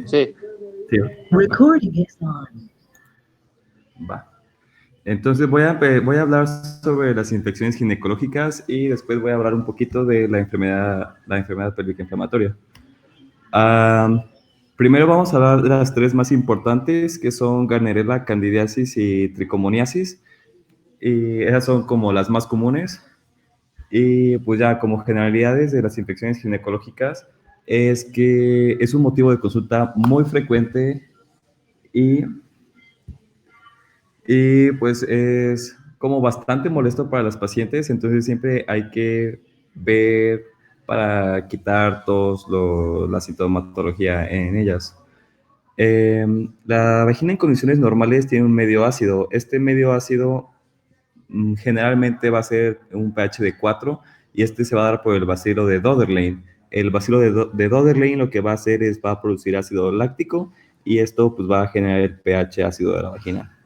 Sí, Sí, Recording is on. va. Entonces voy a hablar sobre las infecciones ginecológicas y después voy a hablar un poquito de la enfermedad pélvica inflamatoria. Ah, Primero vamos a hablar de las tres más importantes, que son Gardnerella, Candidiasis y Trichomoniasis. Y esas son como las más comunes. Y pues ya como generalidades de las infecciones ginecológicas es que es un motivo de consulta muy frecuente y, y pues es como bastante molesto para las pacientes, entonces siempre hay que ver para quitar la sintomatología en ellas. La vagina en condiciones normales tiene un medio ácido. Este medio ácido generalmente va a ser un pH de 4 y este se va a dar por el bacilo de Doderlein. El bacilo de Doderlein lo que va a hacer es va a producir ácido láctico y esto pues va a generar el pH ácido de la vagina.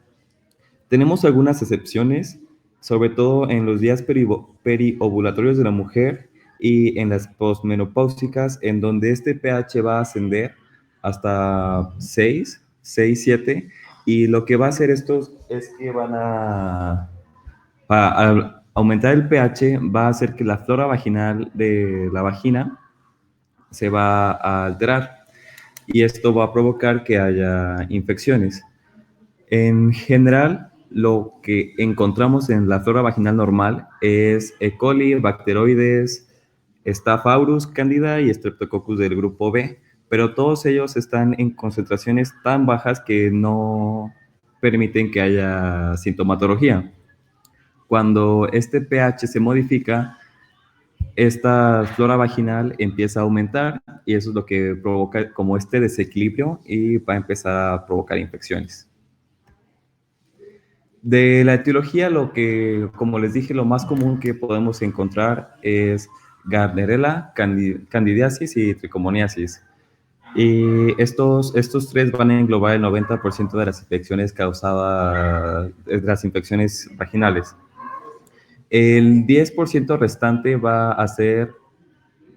Tenemos algunas excepciones, sobre todo en los días periovulatorios de la mujer y en las posmenopáusicas, en donde este pH va a ascender hasta 7, y lo que va a hacer esto es que al aumentar el pH, va a hacer que la flora vaginal de la vagina se va a alterar y esto va a provocar que haya infecciones. En general, lo que encontramos en la flora vaginal normal es E. coli, bacteroides, Staph aureus, Candida y Streptococcus del grupo B, pero todos ellos están en concentraciones tan bajas que no permiten que haya sintomatología. Cuando este pH se modifica, esta flora vaginal empieza a aumentar y eso es lo que provoca como este desequilibrio y va a empezar a provocar infecciones. De la etiología, como les dije, lo más común que podemos encontrar es Gardnerella, Candidiasis y Trichomoniasis. Y estos tres van a englobar el 90% de las infecciones causadas, de las infecciones vaginales. El 10% restante va a ser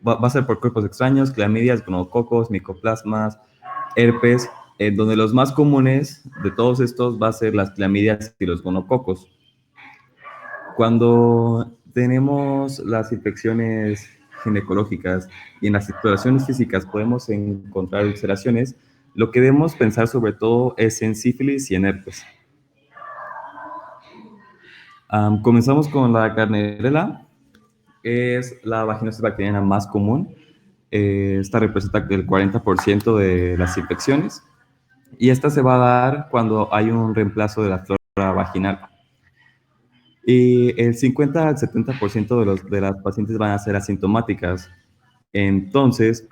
por cuerpos extraños, clamidias, gonococos, micoplasmas, herpes, donde los más comunes de todos estos va a ser las clamidias y los gonococos. Cuando tenemos las infecciones ginecológicas y en las exploraciones físicas podemos encontrar ulceraciones, lo que debemos pensar sobre todo es en sífilis y en herpes. Comenzamos con la Gardnerella, que es la vaginosis bacteriana más común. Esta representa el 40% de las infecciones y esta se va a dar cuando hay un reemplazo de la flora vaginal. Y el 50 al 70% de las pacientes van a ser asintomáticas. Entonces,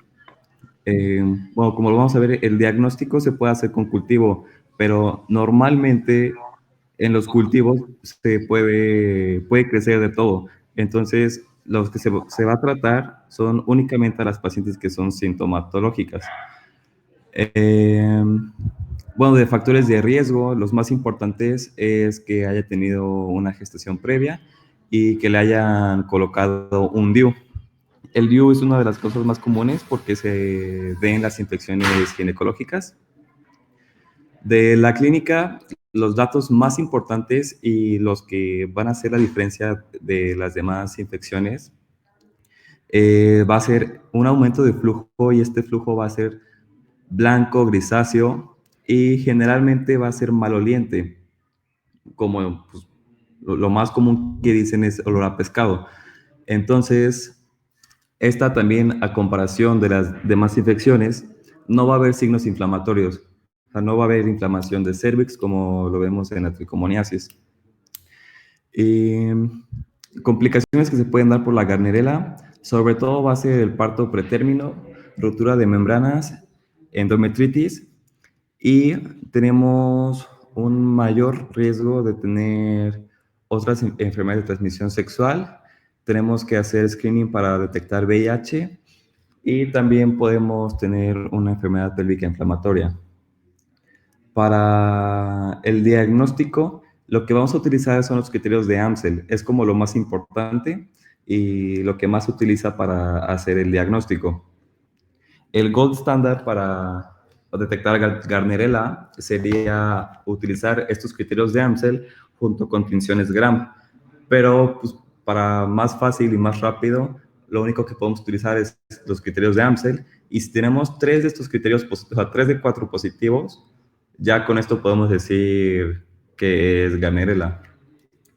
bueno, como lo vamos a ver, el diagnóstico se puede hacer con cultivo, pero normalmente en los cultivos puede crecer de todo. Entonces, los que se va a tratar son únicamente a las pacientes que son sintomatológicas. Bueno, de factores de riesgo, los más importantes es que haya tenido una gestación previa y que le hayan colocado un DIU. El DIU es una de las causas más comunes porque se ven las infecciones ginecológicas. De la clínica, los datos más importantes y los que van a hacer la diferencia de las demás infecciones va a ser un aumento de flujo y este flujo va a ser blanco, grisáceo y generalmente va a ser maloliente, como pues, lo más común que dicen es olor a pescado. Entonces, esta también, a comparación de las demás infecciones, no va a haber signos inflamatorios. O sea, no va a haber inflamación de cervix como lo vemos en la tricomoniasis. Y complicaciones que se pueden dar por la Gardnerella, sobre todo va a ser el parto pretérmino, ruptura de membranas, endometritis y tenemos un mayor riesgo de tener otras enfermedades de transmisión sexual. Tenemos que hacer screening para detectar VIH y también podemos tener una enfermedad pélvica inflamatoria. Para el diagnóstico, lo que vamos a utilizar son los criterios de Amsel. Es como lo más importante y lo que más se utiliza para hacer el diagnóstico. El gold standard detectar Gardnerella sería utilizar estos criterios de Amsel junto con tinciones Gram. Pero pues, para más fácil y más rápido, lo único que podemos utilizar es los criterios de Amsel. Y si tenemos 3 de estos criterios, o sea, 3 de 4 positivos, ya con esto podemos decir que es Gardnerella.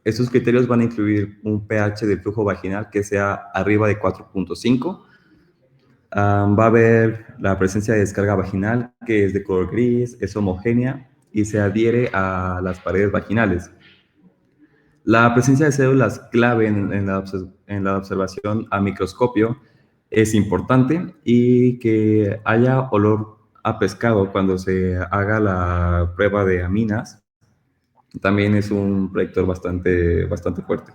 Estos criterios van a incluir un pH de flujo vaginal que sea arriba de 4.5. Va a haber la presencia de descarga vaginal, que es de color gris, es homogénea y se adhiere a las paredes vaginales. La presencia de células clave en la observación a microscopio es importante, y que haya olor a pescado cuando se haga la prueba de aminas también es un predictor bastante fuerte.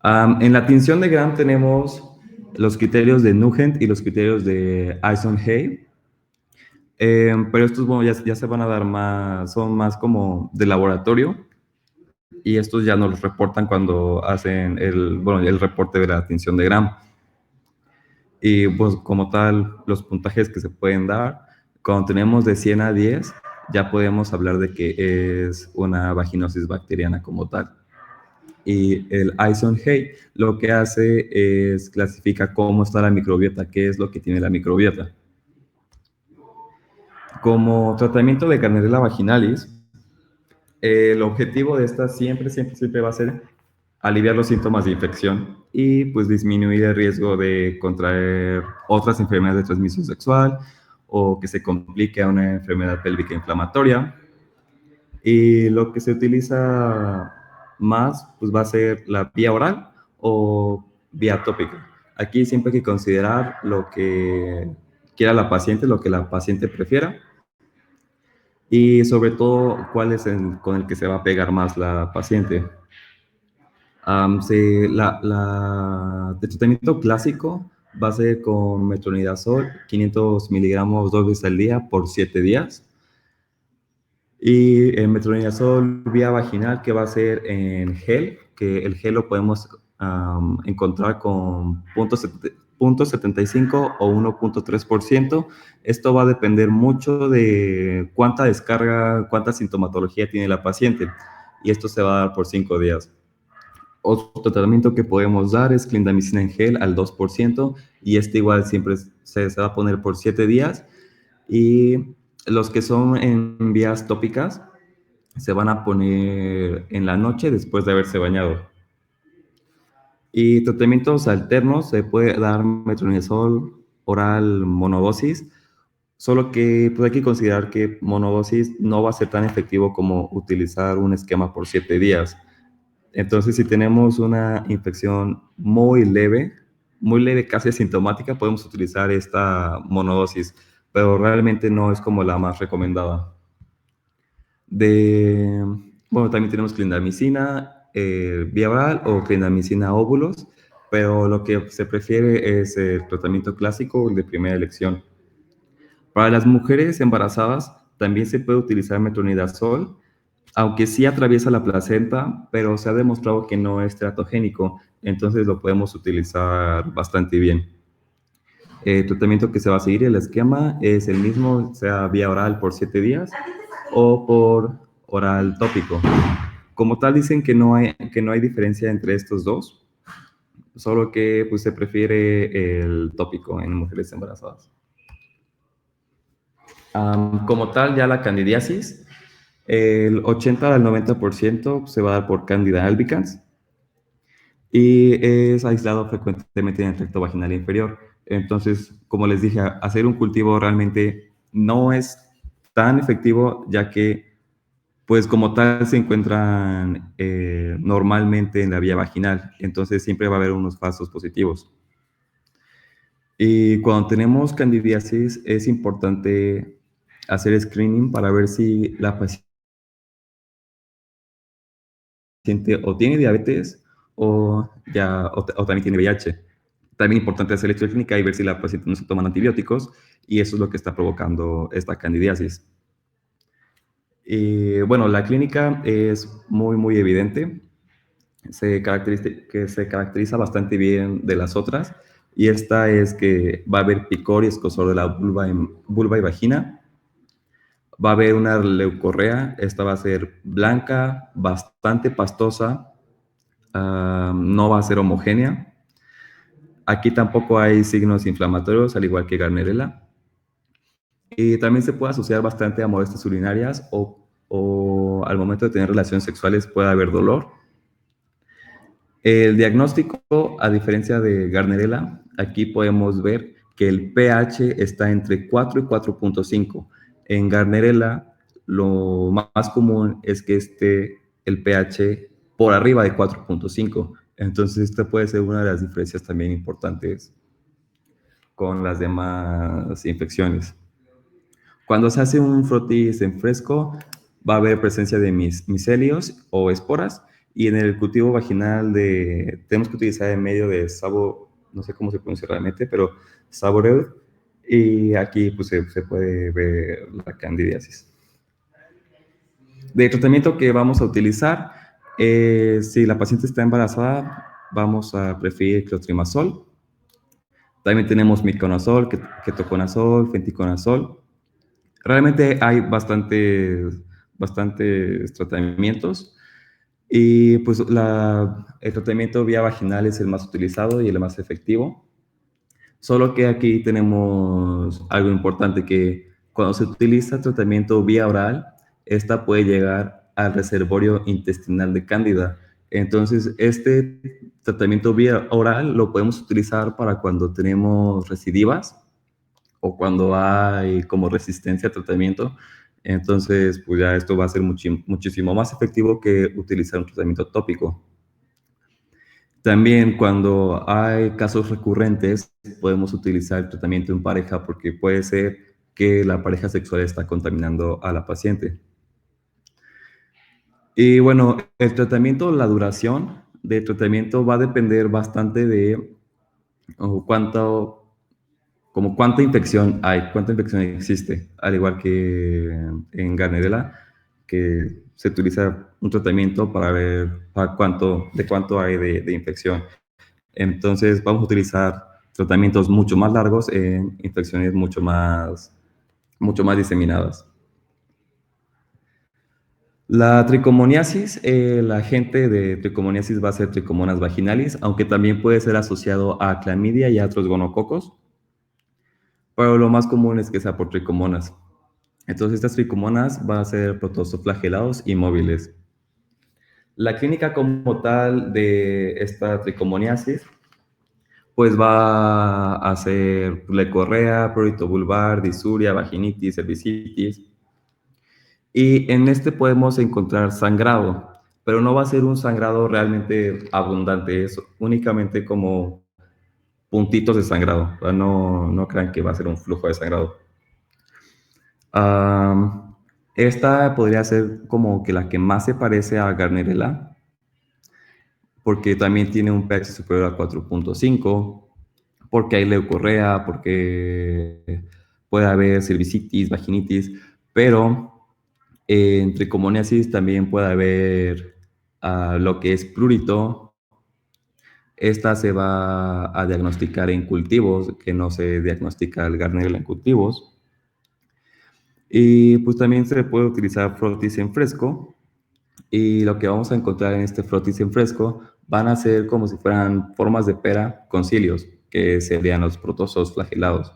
En la tinción de Gram tenemos los criterios de Nugent y los criterios de Ison-Hay. Pero estos, bueno, ya se van a dar más, son más como de laboratorio, y estos ya nos los reportan cuando hacen el reporte de la tinción de Gram. Y pues como tal, los puntajes que se pueden dar, cuando tenemos de 100 a 10, ya podemos hablar de que es una vaginosis bacteriana como tal. Y el Ison-Hay lo que hace es clasifica cómo está la microbiota, qué es lo que tiene la microbiota. Como tratamiento de Gardnerella vaginalis, el objetivo de esta siempre va a ser aliviar los síntomas de infección y pues disminuir el riesgo de contraer otras enfermedades de transmisión sexual o que se complique a una enfermedad pélvica inflamatoria. Y lo que se utiliza más pues va a ser la vía oral o vía tópica. Aquí siempre hay que considerar lo que quiera la paciente, lo que la paciente prefiera, y sobre todo cuál es con el que se va a pegar más la paciente. El tratamiento clásico va a ser con metronidazol, 500 miligramos 2 veces al día por 7 días. Y el metronidazol vía vaginal, que va a ser en gel, que el gel lo podemos encontrar con 0.75 o 1.3%. Esto va a depender mucho de cuánta descarga, cuánta sintomatología tiene la paciente, y esto se va a dar por 5 días. Otro tratamiento que podemos dar es clindamicina en gel al 2%, y este igual siempre se va a poner por 7 días. Y los que son en vías tópicas se van a poner en la noche después de haberse bañado. Y tratamientos alternos, se puede dar metronidazol oral monodosis, solo que pues, hay que considerar que monodosis no va a ser tan efectivo como utilizar un esquema por 7 días. Entonces, si tenemos una infección muy leve, casi asintomática, podemos utilizar esta monodosis, pero realmente no es como la más recomendada. Bueno, también tenemos clindamicina vía oral o clindamicina óvulos, pero lo que se prefiere es el tratamiento clásico de primera elección. Para las mujeres embarazadas también se puede utilizar metronidazol, aunque sí atraviesa la placenta, pero se ha demostrado que no es teratogénico, entonces lo podemos utilizar bastante bien. El tratamiento que se va a seguir, el esquema, es el mismo, sea vía oral por 7 días o por oral tópico. Como tal, dicen que no hay diferencia entre estos dos, solo que pues, se prefiere el tópico en mujeres embarazadas. Como tal, ya la candidiasis, el 80 al 90% se va a dar por Candida albicans, y es aislado frecuentemente en el tracto vaginal inferior. Entonces, como les dije, hacer un cultivo realmente no es tan efectivo, ya que, pues como tal, se encuentran normalmente en la vía vaginal, entonces siempre va a haber unos falsos positivos. Y cuando tenemos candidiasis, es importante hacer screening para ver si la paciente o tiene diabetes o también tiene VIH. También es importante hacer lectura clínica y ver si la paciente no se toman antibióticos, y eso es lo que está provocando esta candidiasis. Y bueno, la clínica es muy evidente, que se caracteriza bastante bien de las otras. Y esta es que va a haber picor y escozor de la vulva y vagina. Va a haber una leucorrea, esta va a ser blanca, bastante pastosa, no va a ser homogénea. Aquí tampoco hay signos inflamatorios, al igual que Gardnerella. Y también se puede asociar bastante a molestias urinarias o al momento de tener relaciones sexuales puede haber dolor. El diagnóstico, a diferencia de Gardnerella, aquí podemos ver que el pH está entre 4 y 4.5. En Gardnerella, lo más común es que esté el pH por arriba de 4.5. Entonces, esta puede ser una de las diferencias también importantes con las demás infecciones. Cuando se hace un frotis en fresco, va a haber presencia de micelios o esporas, y en el cultivo vaginal tenemos que utilizar el medio de no sé cómo se pronuncia realmente, pero Saboreud, y aquí pues, se puede ver la candidiasis. De tratamiento que vamos a utilizar, si la paciente está embarazada, vamos a preferir clotrimazol. También tenemos miconazol, ketoconazol, fenticonazol. Realmente hay bastantes tratamientos, y pues el tratamiento vía vaginal es el más utilizado y el más efectivo. Solo que aquí tenemos algo importante, que cuando se utiliza tratamiento vía oral, esta puede llegar al reservorio intestinal de Cándida. Entonces, este tratamiento vía oral lo podemos utilizar para cuando tenemos recidivas o cuando hay como resistencia al tratamiento. Entonces, pues ya esto va a ser muchísimo más efectivo que utilizar un tratamiento tópico. También cuando hay casos recurrentes, podemos utilizar el tratamiento en pareja, porque puede ser que la pareja sexual está contaminando a la paciente. Y bueno, el tratamiento, la duración del tratamiento va a depender bastante de cuánta infección hay, cuánta infección existe, al igual que en Gardnerella, que se utiliza un tratamiento para ver de cuánto hay de infección. Entonces vamos a utilizar tratamientos mucho más largos en infecciones mucho más diseminadas. La tricomoniasis, el agente de tricomoniasis va a ser Trichomonas vaginalis, aunque también puede ser asociado a clamidia y a otros gonococos, pero lo más común es que sea por tricomonas. Entonces, estas tricomonas van a ser protozoflagelados y móviles. La clínica como tal de esta tricomoniasis, pues va a ser leucorrea, prurito vulvar, disuria, vaginitis, cervicitis. Y en este podemos encontrar sangrado, pero no va a ser un sangrado realmente abundante, es únicamente como puntitos de sangrado. No crean que va a ser un flujo de sangrado. Esta podría ser como que la que más se parece a Gardnerella, porque también tiene un pH superior a 4.5, porque hay leucorrea, porque puede haber cervicitis, vaginitis, pero en tricomoniasis también puede haber lo que es prurito. Esta se va a diagnosticar en cultivos, que no se diagnostica el Gardnerella en cultivos. Y pues también se puede utilizar frotis en fresco, y lo que vamos a encontrar en este frotis en fresco van a ser como si fueran formas de pera con cilios, que serían los protozoos flagelados.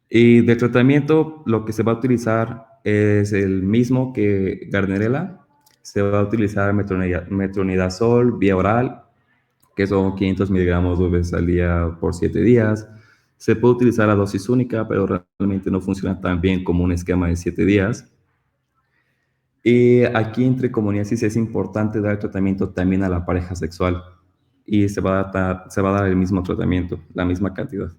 Y de tratamiento, lo que se va a utilizar es el mismo que Gardnerella. Se va a utilizar metronidazol vía oral, que son 500 miligramos 2 veces al día por 7 días. Se puede utilizar la dosis única, pero realmente no funciona tan bien como un esquema de 7 días. Y aquí en tricomoniasis es importante dar tratamiento también a la pareja sexual, y se va a dar el mismo tratamiento, la misma cantidad.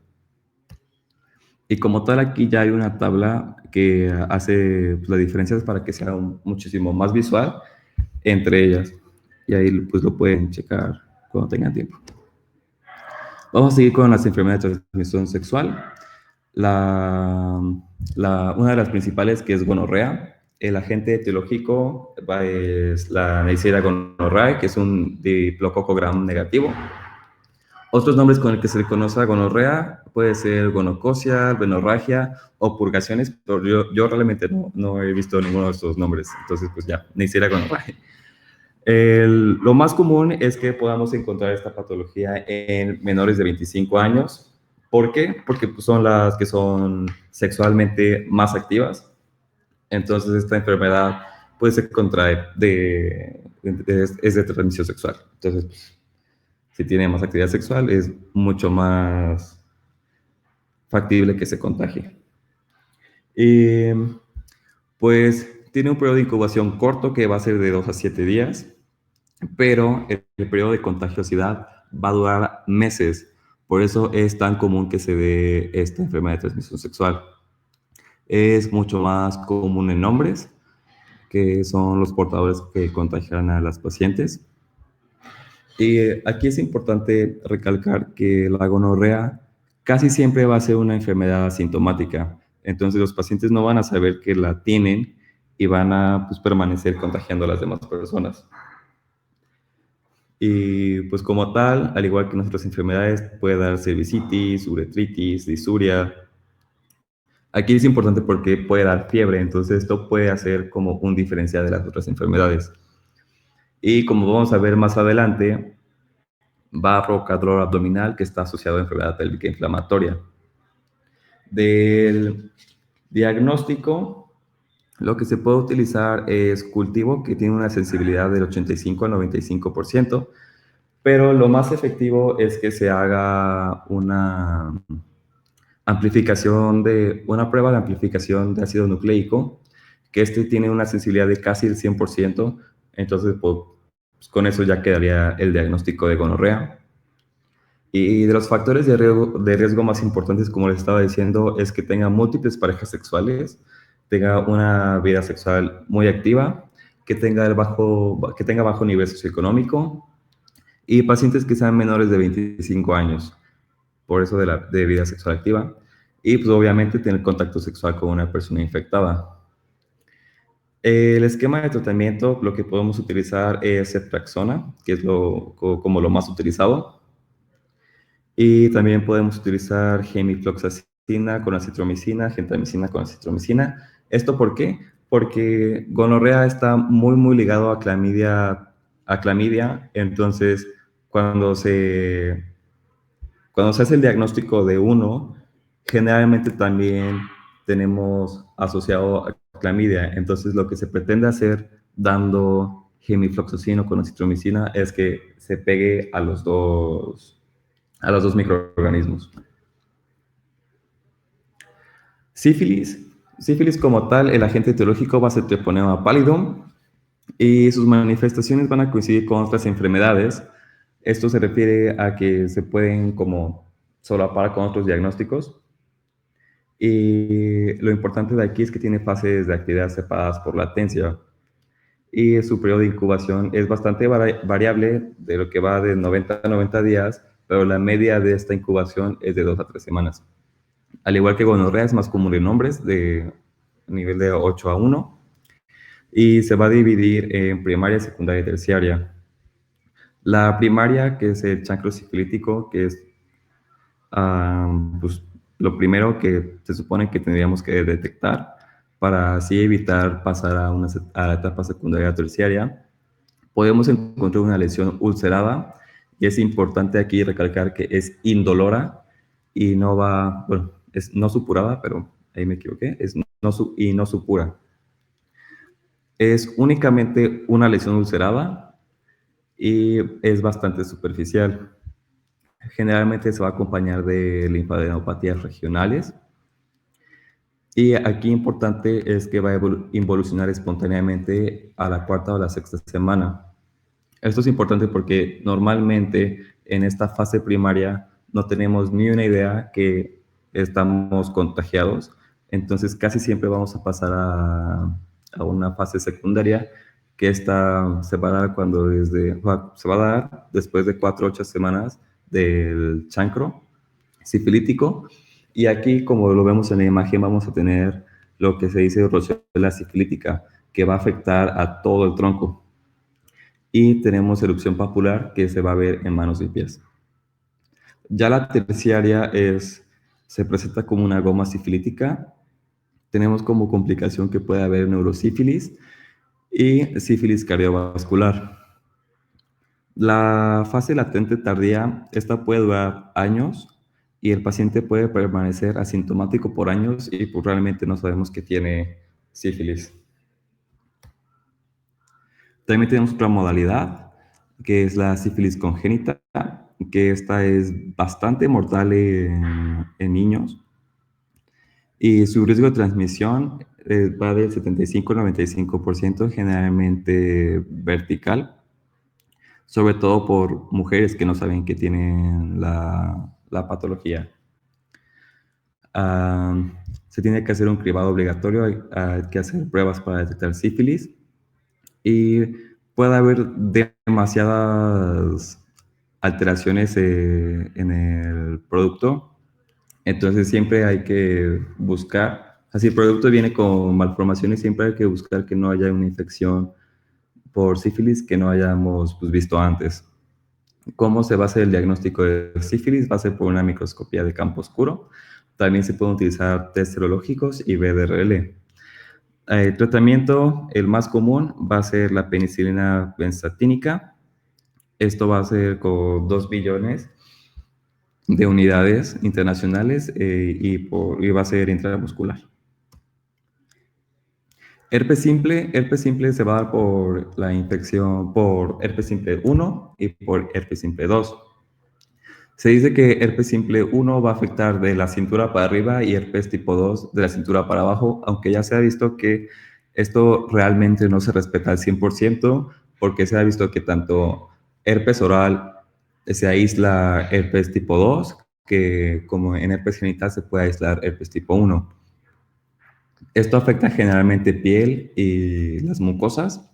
Y como tal, aquí ya hay una tabla que hace las diferencias para que sea muchísimo más visual entre ellas. Y ahí pues lo pueden checar cuando tengan tiempo. Vamos a seguir con las enfermedades de transmisión sexual. Una de las principales, que es gonorrea. El agente etiológico es la Neisseria gonorrhoeae, que es un diplococo gram negativo. Otros nombres con el que se le conoce a gonorrea puede ser gonococia, benorragia o purgaciones, pero yo realmente no he visto ninguno de estos nombres, entonces pues ya, ni siquiera gonorrea. Lo más común es que podamos encontrar esta patología en menores de 25 años. ¿Por qué? Porque pues, son las que son sexualmente más activas. Entonces esta enfermedad pues se contrae es de transmisión sexual. Entonces, pues, si tiene más actividad sexual, es mucho más factible que se contagie. Y pues tiene un periodo de incubación corto que va a ser de 2 a 7 días, pero el periodo de contagiosidad va a durar meses. Por eso es tan común que se dé esta enfermedad de transmisión sexual. Es mucho más común en hombres, que son los portadores que contagian a las pacientes. Y aquí es importante recalcar que la gonorrea casi siempre va a ser una enfermedad asintomática. Entonces los pacientes no van a saber que la tienen y van a pues, permanecer contagiando a las demás personas. Y pues como tal, al igual que en otras enfermedades, puede dar cervicitis, uretritis, disuria. Aquí es importante porque puede dar fiebre, entonces esto puede hacer como un diferencial de las otras enfermedades. Y como vamos a ver más adelante, va a provocar dolor abdominal que está asociado a enfermedad pélvica inflamatoria. Del diagnóstico, lo que se puede utilizar es cultivo, que tiene una sensibilidad del 85 al 95%, pero lo más efectivo es que se haga una una prueba de amplificación de ácido nucleico, que este tiene una sensibilidad de casi el 100%, entonces pues, con eso ya quedaría el diagnóstico de gonorrea. Y de los factores de riesgo más importantes, como les estaba diciendo, es que tenga múltiples parejas sexuales, tenga una vida sexual muy activa, que tenga bajo nivel socioeconómico y pacientes que sean menores de 25 años, por eso de vida sexual activa, y pues obviamente tener contacto sexual con una persona infectada. El esquema de tratamiento, lo que podemos utilizar es ceftriaxona, que es como lo más utilizado. Y también podemos utilizar gemifloxacina con acitromicina, gentamicina con acitromicina. ¿Esto por qué? Porque gonorrea está muy ligado a clamidia, entonces cuando se hace el diagnóstico de uno, generalmente también tenemos asociado a clamidia. Entonces, lo que se pretende hacer dando gemifloxacina con acitromicina es que se pegue a los dos microorganismos. Sífilis. Sífilis como tal, el agente etiológico va a ser Treponema pallidum y sus manifestaciones van a coincidir con otras enfermedades. Esto se refiere a que se pueden como solapar con otros diagnósticos. Y lo importante de aquí es que tiene fases de actividad separadas por latencia. Y su periodo de incubación es bastante variable, de lo que va de 90 a 90 días, pero la media de esta incubación es de 2 a 3 semanas. Al igual que gonorrea, es más común en hombres, de nivel de 8 a 1, y se va a dividir en primaria, secundaria y terciaria. La primaria, que es el chancro sifilítico, que es pues, lo primero que se supone que tendríamos que detectar para así evitar pasar a la etapa secundaria o terciaria. Podemos encontrar una lesión ulcerada y es importante aquí recalcar que es indolora y no va, bueno, es no supurada, pero ahí me equivoqué, es no supura. Es únicamente una lesión ulcerada y es bastante superficial. Generalmente se va a acompañar de linfadenopatías regionales. Y aquí importante es que va a involucionar espontáneamente a la cuarta o la sexta semana. Esto es importante porque normalmente en esta fase primaria no tenemos ni una idea que estamos contagiados, entonces casi siempre vamos a pasar a una fase secundaria que esta se va a dar se va a dar después de 4 o 8 semanas del chancro sifilítico. Y aquí, como lo vemos en la imagen, vamos a tener lo que se dice rochela sifilítica, que va a afectar a todo el tronco. Y tenemos erupción papular que se va a ver en manos y pies. Ya la terciaria se presenta como una goma sifilítica. Tenemos como complicación que puede haber neurosífilis y sífilis cardiovascular. La fase latente tardía, esta puede durar años y el paciente puede permanecer asintomático por años y pues realmente no sabemos que tiene sífilis. También tenemos otra modalidad, que es la sífilis congénita, que esta es bastante mortal en niños y su riesgo de transmisión va del 75 al 95%, generalmente vertical, sobre todo por mujeres que no saben que tienen la patología. Ah, se tiene que hacer un cribado obligatorio, hay que hacer pruebas para detectar sífilis y puede haber demasiadas alteraciones en el producto, entonces siempre hay que buscar, así el producto viene con malformaciones, siempre hay que buscar que no haya una infección por sífilis que no hayamos pues, visto antes. ¿Cómo se va a hacer el diagnóstico de sífilis? Va a ser por una microscopía de campo oscuro. También se pueden utilizar test serológicos y BDRL. El tratamiento, el más común, va a ser la penicilina benzatínica. Esto va a ser con 2 billones de unidades internacionales y va a ser intramuscular. Herpes simple se va a dar por la infección por herpes simple 1 y por herpes simple 2. Se dice que herpes simple 1 va a afectar de la cintura para arriba y herpes tipo 2 de la cintura para abajo, aunque ya se ha visto que esto realmente no se respeta al 100%, porque se ha visto que tanto herpes oral se aísla herpes tipo 2, que como en herpes genital se puede aislar herpes tipo 1. Esto afecta generalmente piel y las mucosas.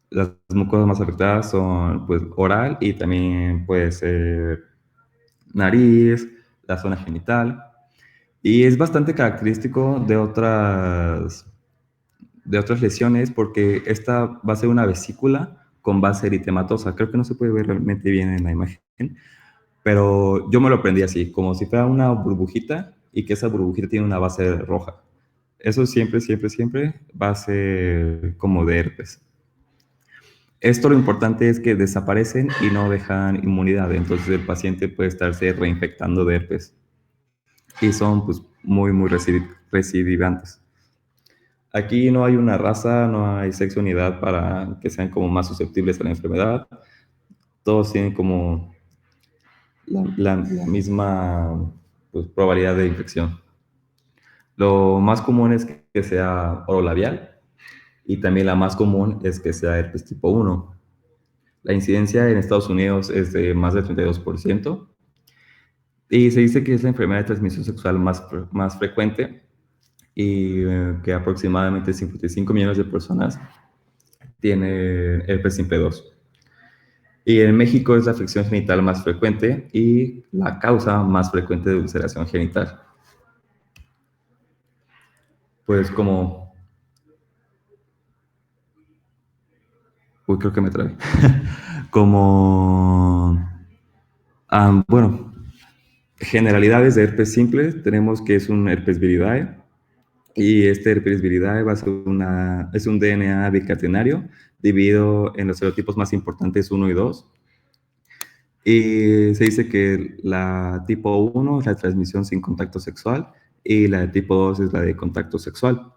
Las mucosas más afectadas son pues, oral y también puede ser nariz, la zona genital. Y es bastante característico de otras lesiones porque esta va a ser una vesícula con base eritematosa. Creo que no se puede ver realmente bien en la imagen, pero yo me lo aprendí así, como si fuera una burbujita y que esa burbujita tiene una base roja. Eso siempre, siempre, siempre va a ser como de herpes. Esto lo importante es que desaparecen y no dejan inmunidad, entonces el paciente puede estarse reinfectando de herpes y son pues muy, muy recidivantes. Aquí no hay una raza, no hay sexo ni edad para que sean como más susceptibles a la enfermedad. Todos tienen como la misma pues, probabilidad de infección. Lo más común es que sea orolabial y también la más común es que sea herpes tipo 1. La incidencia en Estados Unidos es de más del 32% y se dice que es la enfermedad de transmisión sexual más frecuente y que aproximadamente 55 millones de personas tienen herpes simple 2. Y en México es la afección genital más frecuente y la causa más frecuente de ulceración genital. Pues como... Uy, creo que me trabé. Como... bueno, generalidades de herpes simple, tenemos que es un herpes viridae, y este herpes viridae va a ser es un DNA bicatenario dividido en los serotipos más importantes 1 y 2. Y se dice que la tipo 1 es la transmisión sin contacto sexual y la de tipo 2 es la de contacto sexual.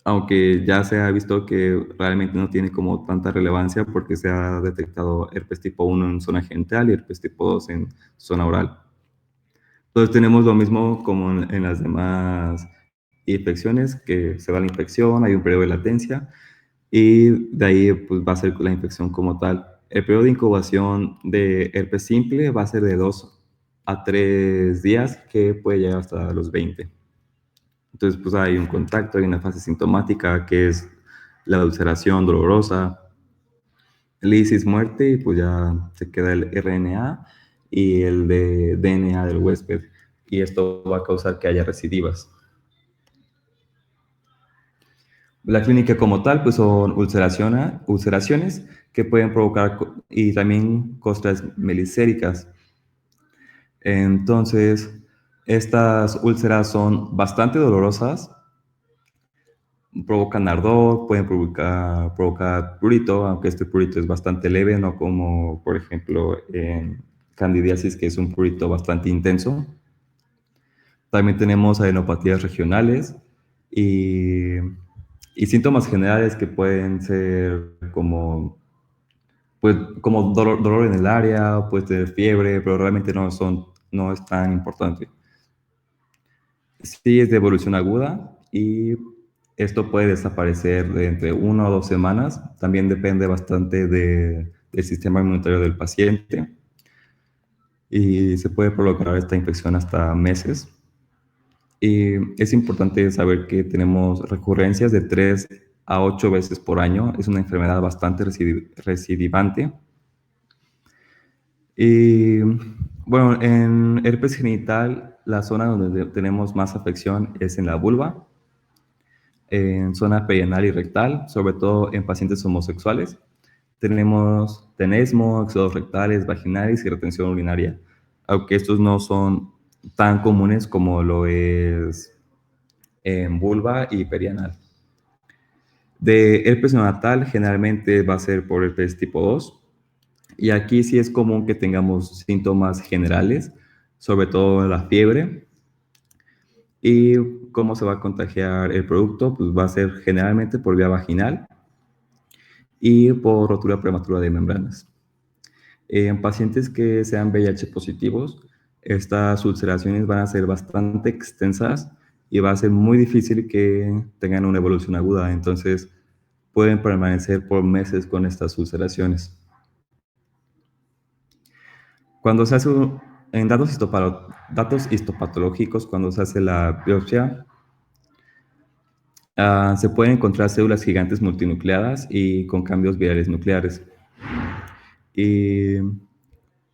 Aunque ya se ha visto que realmente no tiene como tanta relevancia porque se ha detectado herpes tipo 1 en zona genital y herpes tipo 2 en zona oral. Entonces tenemos lo mismo como en las demás infecciones, que se va la infección, hay un periodo de latencia y de ahí pues, va a ser la infección como tal. El periodo de incubación de herpes simple va a ser de 2 a 3 días, que puede llegar hasta los 20. Entonces, pues hay un contacto, hay una fase sintomática que es la ulceración dolorosa, lisis, muerte, y pues ya se queda el RNA y el de DNA del huésped. Y esto va a causar que haya recidivas. La clínica como tal, pues son ulceraciones que pueden provocar y también costras melicéricas. Entonces, estas úlceras son bastante dolorosas, provocan ardor, pueden provocar prurito, aunque este prurito es bastante leve, no como, por ejemplo, en candidiasis, que es un prurito bastante intenso. También tenemos adenopatías regionales y, y síntomas generales que pueden ser como, pues, como dolor en el área, puede tener fiebre, pero realmente no es tan importante. Sí es de evolución aguda y esto puede desaparecer de entre 1 o 2 semanas. También depende bastante del sistema inmunitario del paciente y se puede prolongar esta infección hasta meses. Y es importante saber que tenemos recurrencias de 3 a 8 veces por año. Es una enfermedad bastante recidivante. Y bueno, en herpes genital, la zona donde tenemos más afección es en la vulva, en zona perianal y rectal, sobre todo en pacientes homosexuales. Tenemos tenesmo, éxodos rectales, vaginales y retención urinaria, aunque estos no son tan comunes como lo es en vulva y perianal. De herpes neonatal generalmente va a ser por herpes tipo 2 y aquí sí es común que tengamos síntomas generales, sobre todo la fiebre. ¿Y cómo se va a contagiar el producto? Pues va a ser generalmente por vía vaginal y por rotura prematura de membranas. En pacientes que sean VIH positivos, estas ulceraciones van a ser bastante extensas y va a ser muy difícil que tengan una evolución aguda. Entonces, pueden permanecer por meses con estas ulceraciones. Cuando se hace en datos histopatológicos, cuando se hace la biopsia, se pueden encontrar células gigantes multinucleadas y con cambios virales nucleares. Y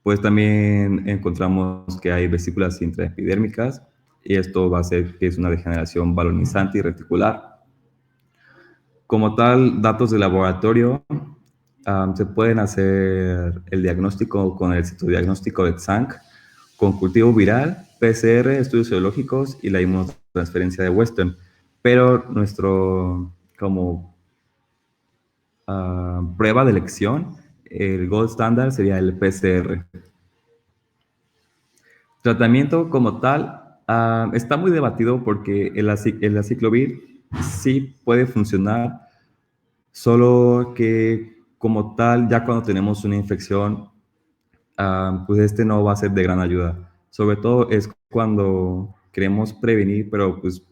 pues también encontramos que hay vesículas intraepidérmicas y esto va a hacer que es una degeneración balonizante y reticular. Como tal, datos de laboratorio, se pueden hacer el diagnóstico con el citodiagnóstico de Zank, con cultivo viral, PCR, estudios serológicos y la inmunotransferencia de Western. Pero nuestro, como prueba de elección, el gold standard sería el PCR. Tratamiento como tal, está muy debatido porque el aciclovir sí puede funcionar, solo que como tal, ya cuando tenemos una infección, pues este no va a ser de gran ayuda. Sobre todo es cuando queremos prevenir, pero pues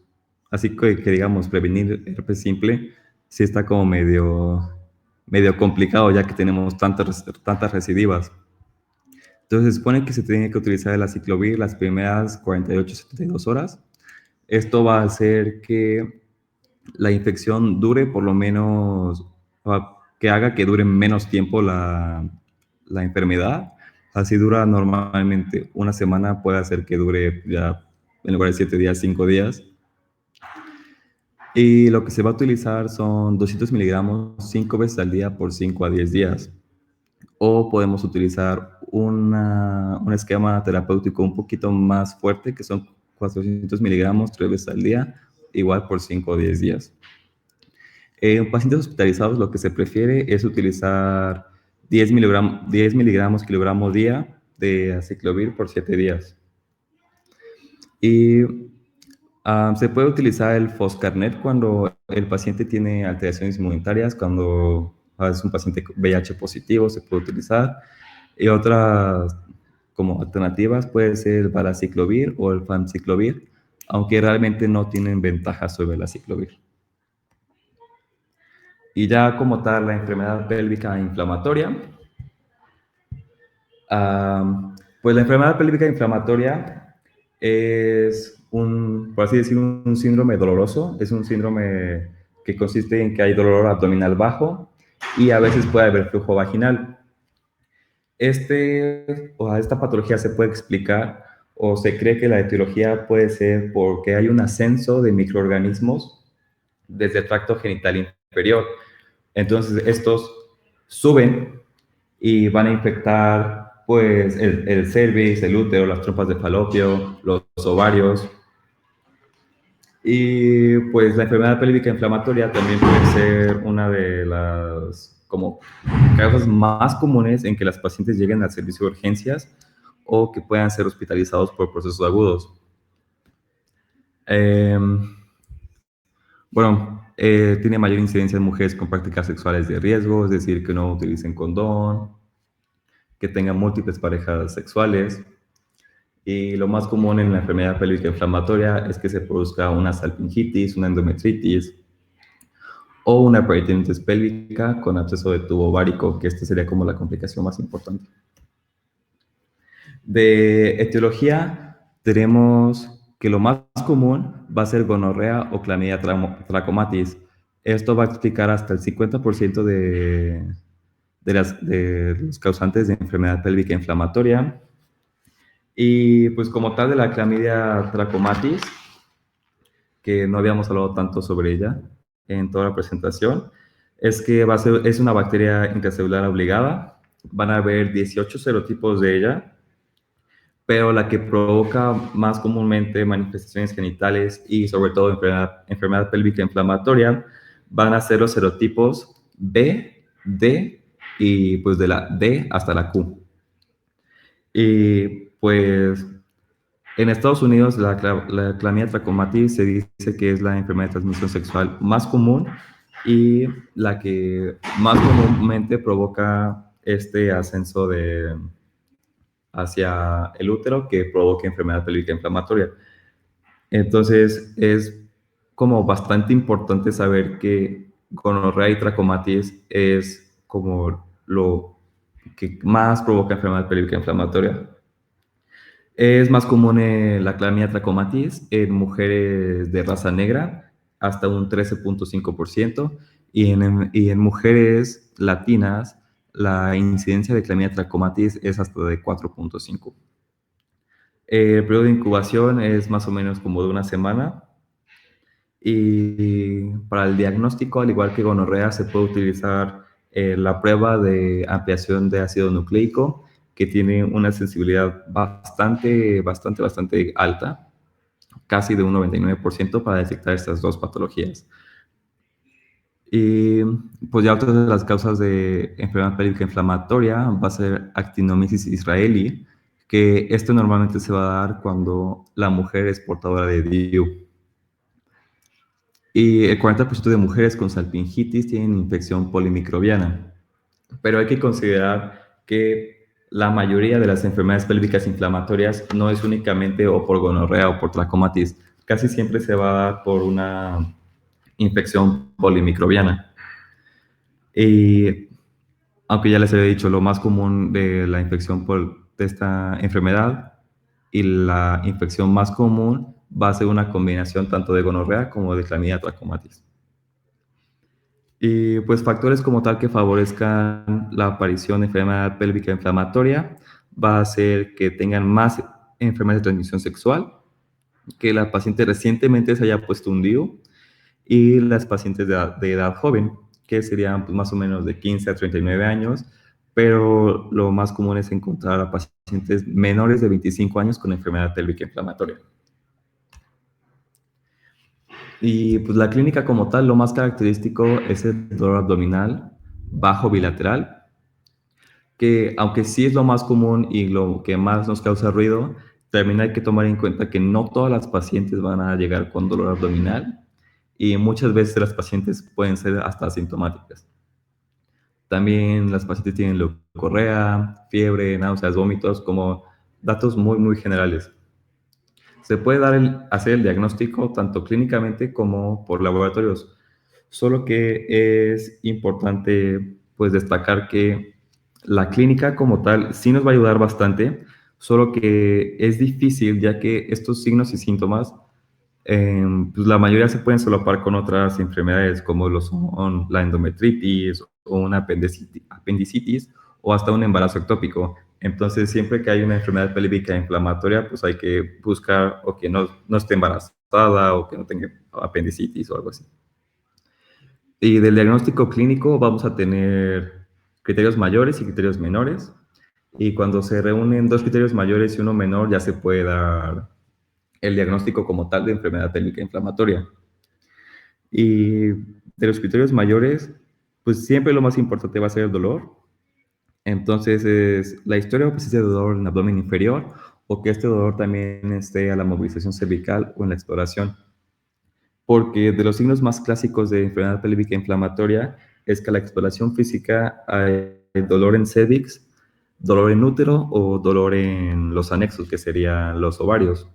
así que digamos, prevenir herpes simple, sí está como medio complicado ya que tenemos tantas recidivas. Entonces se supone que se tiene que utilizar el aciclovir las primeras 48-72 horas. Esto va a hacer que la infección dure por lo menos, que haga que dure menos tiempo la enfermedad. Así dura normalmente una semana, puede hacer que dure ya en lugar de 7 días, 5 días. Y lo que se va a utilizar son 200 miligramos 5 veces al día por 5 a 10 días. O podemos utilizar un esquema terapéutico un poquito más fuerte, que son 400 miligramos 3 veces al día, igual por 5 o 10 días. En pacientes hospitalizados lo que se prefiere es utilizar 10 miligramos kilogramo día de aciclovir por 7 días. Y se puede utilizar el Foscarnet cuando el paciente tiene alteraciones inmunitarias, cuando es un paciente VIH positivo, se puede utilizar. Y otras como alternativas puede ser el valaciclovir o el famciclovir, aunque realmente no tienen ventajas sobre el aciclovir. Y ya como tal, la enfermedad pélvica inflamatoria. Pues la enfermedad pélvica inflamatoria es por así decirlo, un síndrome doloroso. Es un síndrome que consiste en que hay dolor abdominal bajo y a veces puede haber flujo vaginal. Esta patología se puede explicar o se cree que la etiología puede ser porque hay un ascenso de microorganismos desde el tracto genital inferior. Entonces, estos suben y van a infectar pues el cervix, el útero, las trompas de falopio, los ovarios. Y pues la enfermedad pélvica inflamatoria también puede ser una de las como causas más comunes en que las pacientes lleguen al servicio de urgencias o que puedan ser hospitalizados por procesos agudos. Eh, tiene mayor incidencia en mujeres con prácticas sexuales de riesgo, es decir, que no utilicen condón, que tengan múltiples parejas sexuales. Y lo más común en la enfermedad pélvica inflamatoria es que se produzca una salpingitis, una endometritis o una peritonitis pélvica con absceso de tubo ovárico, que esta sería como la complicación más importante. De etiología, tenemos que lo más común va a ser gonorrea o clamidia trachomatis. Esto va a explicar hasta el 50% de los causantes de enfermedad pélvica inflamatoria. Y pues como tal de la clamidia trachomatis, que no habíamos hablado tanto sobre ella en toda la presentación, es que es una bacteria intracelular obligada. Van a haber 18 serotipos de ella, pero la que provoca más comúnmente manifestaciones genitales y sobre todo enfermedad pélvica inflamatoria van a ser los serotipos B, D y pues de la D hasta la Q. Y pues en Estados Unidos la clamidia trachomatis se dice que es la enfermedad de transmisión sexual más común y la que más comúnmente provoca este ascenso hacia el útero que provoca enfermedad pélvica inflamatoria. Entonces es como bastante importante saber que gonorrea y trachomatis es como lo que más provoca enfermedad pélvica inflamatoria. Es más común la clamidia trachomatis en mujeres de raza negra, hasta un 13.5%, y en mujeres latinas la incidencia de clamidia trachomatis es hasta de 4.5%. El periodo de incubación es más o menos como de una semana. Y para el diagnóstico, al igual que gonorrea, se puede utilizar la prueba de ampliación de ácido nucleico, que tiene una sensibilidad bastante alta, casi de un 99% para detectar estas dos patologías. Y pues ya otras de las causas de enfermedad pélvica inflamatoria va a ser actinomyces israelí, que esto normalmente se va a dar cuando la mujer es portadora de DIU. Y el 40% de mujeres con salpingitis tienen infección polimicrobiana. Pero hay que considerar que la mayoría de las enfermedades pélvicas inflamatorias no es únicamente o por gonorrea o por trachomatis. Casi siempre se va a dar por una infección polimicrobiana. Y aunque ya les había dicho, lo más común de la infección de esta enfermedad y la infección más común va a ser una combinación tanto de gonorrea como de clamidia trachomatis. Y pues factores como tal que favorezcan la aparición de enfermedad pélvica inflamatoria va a ser que tengan más enfermedades de transmisión sexual, que la paciente recientemente se haya puesto un DIU y las pacientes de edad joven, que serían pues, más o menos de 15 a 39 años, pero lo más común es encontrar a pacientes menores de 25 años con enfermedad pélvica inflamatoria. Y pues la clínica como tal, lo más característico es el dolor abdominal bajo bilateral, que aunque sí es lo más común y lo que más nos causa ruido, también hay que tomar en cuenta que no todas las pacientes van a llegar con dolor abdominal y muchas veces las pacientes pueden ser hasta asintomáticas. También las pacientes tienen leucorrea, fiebre, náuseas, vómitos, como datos muy generales. Se puede hacer el diagnóstico tanto clínicamente como por laboratorios, solo que es importante pues destacar que la clínica como tal sí nos va a ayudar bastante, solo que es difícil ya que estos signos y síntomas pues la mayoría se pueden solapar con otras enfermedades como lo son la endometritis o una apendicitis o hasta un embarazo ectópico. Entonces, siempre que hay una enfermedad pélvica inflamatoria, pues hay que buscar o que no esté embarazada o que no tenga apendicitis o algo así. Y del diagnóstico clínico vamos a tener criterios mayores y criterios menores. Y cuando se reúnen dos criterios mayores y uno menor, ya se puede dar el diagnóstico como tal de enfermedad pélvica inflamatoria. Y de los criterios mayores, pues siempre lo más importante va a ser el dolor. Entonces, la historia pues, es de dolor en el abdomen inferior o que este dolor también esté a la movilización cervical o en la exploración. Porque de los signos más clásicos de enfermedad pélvica inflamatoria es que a la exploración física hay dolor en cervix, dolor en útero o dolor en los anexos, que serían los ovarios.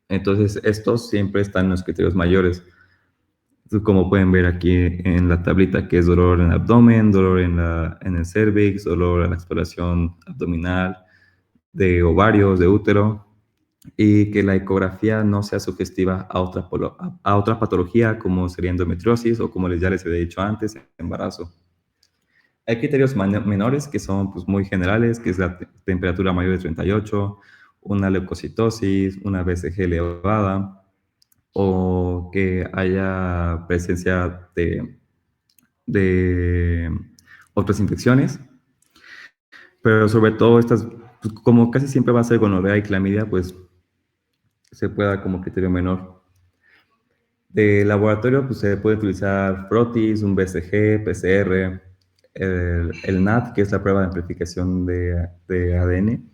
Entonces, estos siempre están en los criterios mayores. Como pueden ver aquí en la tablita, que es dolor en el abdomen, dolor en el cervix, dolor en la exploración abdominal, de ovarios, de útero, y que la ecografía no sea sugestiva a otra patología como sería endometriosis o como ya les había dicho antes, embarazo. Hay criterios menores que son pues, muy generales, que es la temperatura mayor de 38, una leucocitosis, una BCG elevada, o que haya presencia de otras infecciones, pero sobre todo estas, pues, como casi siempre va a ser gonorrea y clamidia, pues se puede dar como criterio menor. De laboratorio, pues se puede utilizar Frotis, un BCG, PCR, el NAT, que es la prueba de amplificación de ADN,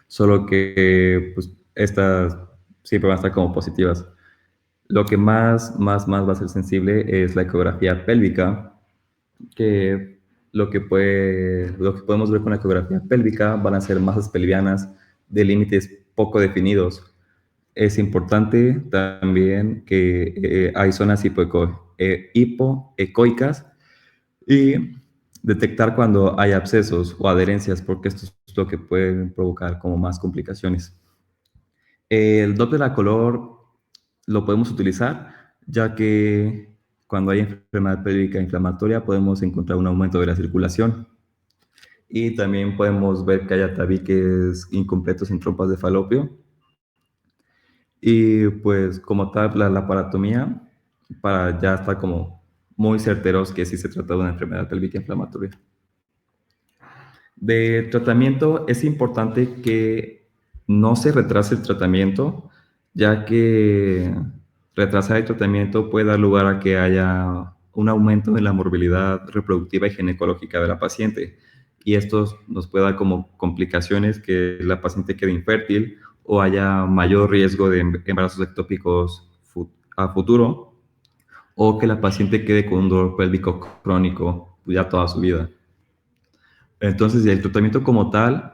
solo que pues, estas siempre van a estar como positivas. Lo que más va a ser sensible es la ecografía pélvica, que lo que podemos ver con la ecografía pélvica van a ser masas pelvianas de límites poco definidos. Es importante también que hay zonas hipoecoicas y detectar cuando hay abscesos o adherencias, porque esto es lo que puede provocar como más complicaciones. El Doppler a color lo podemos utilizar, ya que cuando hay enfermedad pélvica inflamatoria podemos encontrar un aumento de la circulación y también podemos ver que haya tabiques incompletos en trompas de falopio. Y pues como tal, la laparotomía, para ya estar como muy certeros que sí se trata de una enfermedad pélvica inflamatoria. De tratamiento, es importante que no se retrase el tratamiento, ya que retrasar el tratamiento puede dar lugar a que haya un aumento en la morbilidad reproductiva y ginecológica de la paciente. Y esto nos puede dar como complicaciones que la paciente quede infértil o haya mayor riesgo de embarazos ectópicos a futuro, o que la paciente quede con un dolor pélvico crónico ya toda su vida. Entonces, el tratamiento como tal,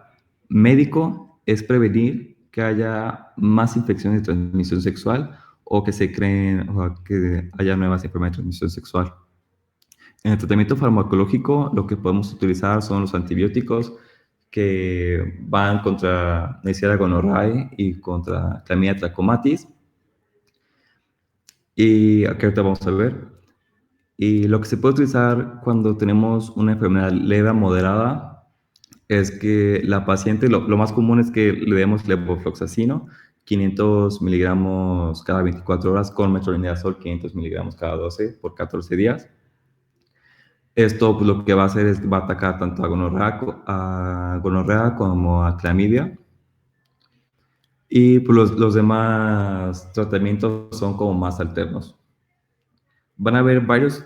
médico, es prevenir que haya más infecciones de transmisión sexual o que se creen o que haya nuevas enfermedades de transmisión sexual. En el tratamiento farmacológico, lo que podemos utilizar son los antibióticos que van contra Neisseria gonorrhoeae y contra Clamidia trachomatis. Y aquí ahorita vamos a ver. Y lo que se puede utilizar cuando tenemos una enfermedad leve a moderada es que la paciente, lo más común es que le demos levofloxacino, 500 miligramos cada 24 horas, con metronidazol, 500 miligramos cada 12 por 14 días. Esto pues, lo que va a hacer es que va a atacar tanto a gonorrea como a clamidia. Y pues, los demás tratamientos son como más alternos. Van a haber varios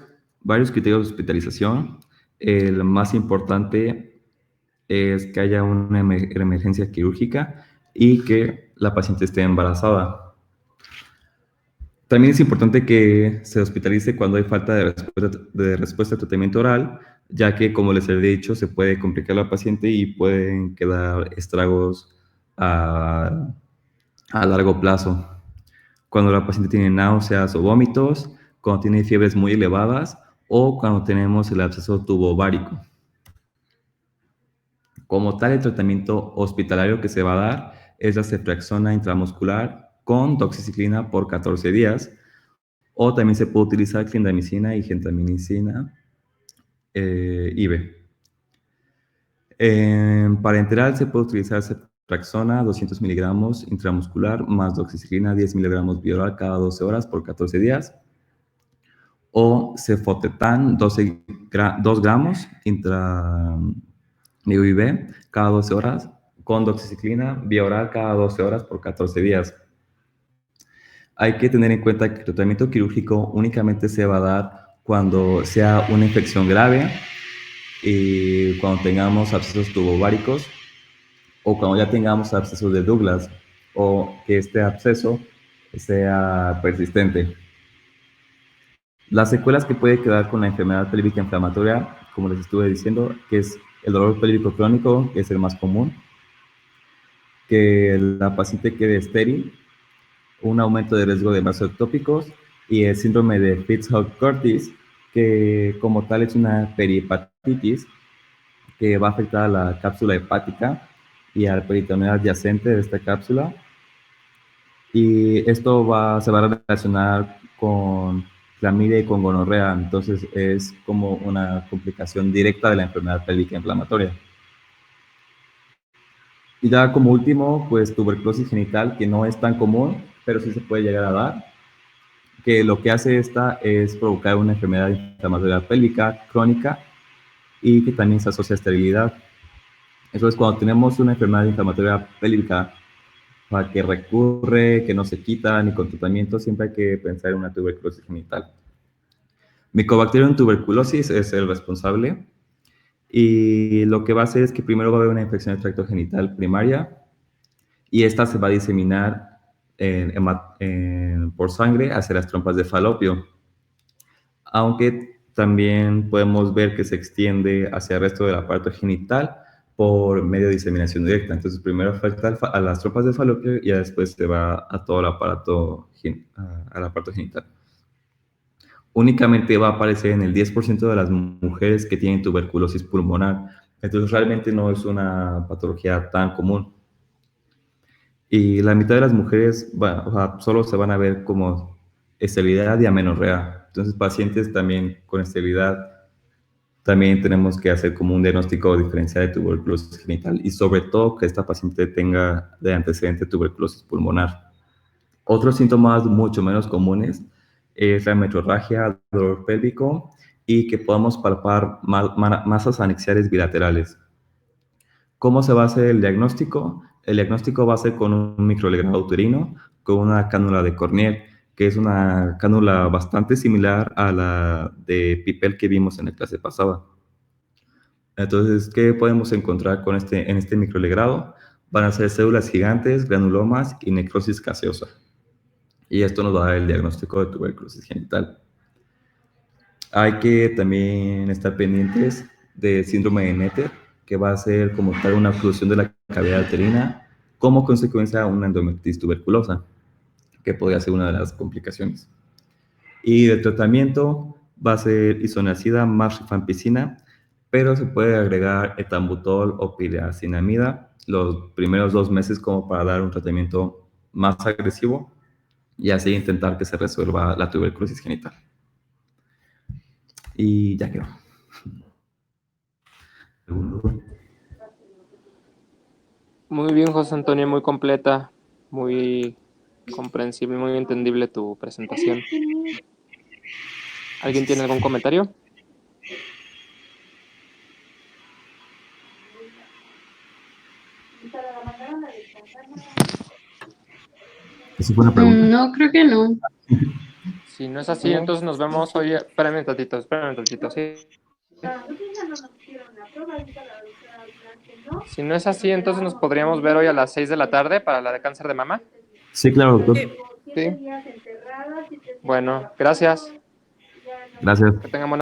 criterios de hospitalización. El más importante es que haya una emergencia quirúrgica y que la paciente esté embarazada. También es importante que se hospitalice cuando hay falta de respuesta al tratamiento oral, ya que, como les he dicho, se puede complicar a la paciente y pueden quedar estragos a largo plazo. Cuando la paciente tiene náuseas o vómitos, cuando tiene fiebres muy elevadas o cuando tenemos el absceso tubovárico. Como tal, el tratamiento hospitalario que se va a dar es la ceftriaxona intramuscular con doxiciclina por 14 días, o también se puede utilizar clindamicina y gentamicina IV. En parenteral se puede utilizar ceftriaxona 200 miligramos intramuscular más doxiciclina 10 miligramos bioral cada 12 horas por 14 días, o cefotetan 2 gramos Digo, IV cada 12 horas, con doxiciclina vía oral cada 12 horas por 14 días. Hay que tener en cuenta que el tratamiento quirúrgico únicamente se va a dar cuando sea una infección grave y cuando tengamos abscesos tubováricos o cuando ya tengamos abscesos de Douglas o que este absceso sea persistente. Las secuelas que puede quedar con la enfermedad pélvica inflamatoria, como les estuve diciendo, que es el dolor pélvico crónico, que es el más común, que la paciente quede estéril, un aumento de riesgo de embarazo ectópicos y el síndrome de Fitz-Hugh-Curtis, que como tal es una perihepatitis que va a afectar a la cápsula hepática y al peritoneal adyacente de esta cápsula. Y esto se va a relacionar con clamidia y con gonorrea, entonces es como una complicación directa de la enfermedad pélvica inflamatoria. Y ya como último, pues tuberculosis genital, que no es tan común, pero sí se puede llegar a dar, que lo que hace esta es provocar una enfermedad inflamatoria pélvica crónica y que también se asocia a esterilidad. Entonces, cuando tenemos una enfermedad inflamatoria pélvica que recurre, que no se quita ni con tratamiento, siempre hay que pensar en una tuberculosis genital. Mycobacterium tuberculosis es el responsable y lo que va a hacer es que primero va a haber una infección del tracto genital primaria y esta se va a diseminar por sangre hacia las trompas de falopio, aunque también podemos ver que se extiende hacia el resto del aparato genital por medio de diseminación directa. Entonces, primero afecta a las trompas de falopio y ya después se va a todo el aparato, al aparato genital. Únicamente va a aparecer en el 10% de las mujeres que tienen tuberculosis pulmonar. Entonces, realmente no es una patología tan común. Y la mitad de las mujeres, bueno, o sea, solo se van a ver como esterilidad y amenorrea. Entonces, pacientes también con esterilidad, también tenemos que hacer como un diagnóstico diferencial de tuberculosis genital y sobre todo que esta paciente tenga de antecedente tuberculosis pulmonar. Otros síntomas mucho menos comunes es la metrorragia, dolor pélvico y que podamos palpar masas anexiales bilaterales. ¿Cómo se va a hacer el diagnóstico? El diagnóstico va a ser con un microlegrado uterino, con una cánula de Cornier, que es una cánula bastante similar a la de Pipel que vimos en la clase pasada. Entonces, ¿qué podemos encontrar en este microlegrado? Van a ser células gigantes, granulomas y necrosis gaseosa. Y esto nos va a dar el diagnóstico de tuberculosis genital. Hay que también estar pendientes del síndrome de Netter, que va a ser como tal una oclusión de la cavidad uterina como consecuencia de una endometritis tuberculosa, que podría ser una de las complicaciones. Y el tratamiento va a ser isoniazida más rifampicina, pero se puede agregar etambutol o piracinamida los primeros 2 meses como para dar un tratamiento más agresivo y así intentar que se resuelva la tuberculosis genital. Y ya quedó. Muy bien, José Antonio, muy completa, muy comprensible, muy entendible tu presentación. ¿Alguien tiene algún comentario? Esa fue una pregunta. No, creo que no. Si no es así, entonces nos vemos hoy. Espérame un tantito, ¿sí? Si no es así, entonces nos podríamos ver hoy a las 6 de la tarde para la de cáncer de mama. Sí, claro, doctor. Sí. Bueno, gracias. Gracias. Que tengan buena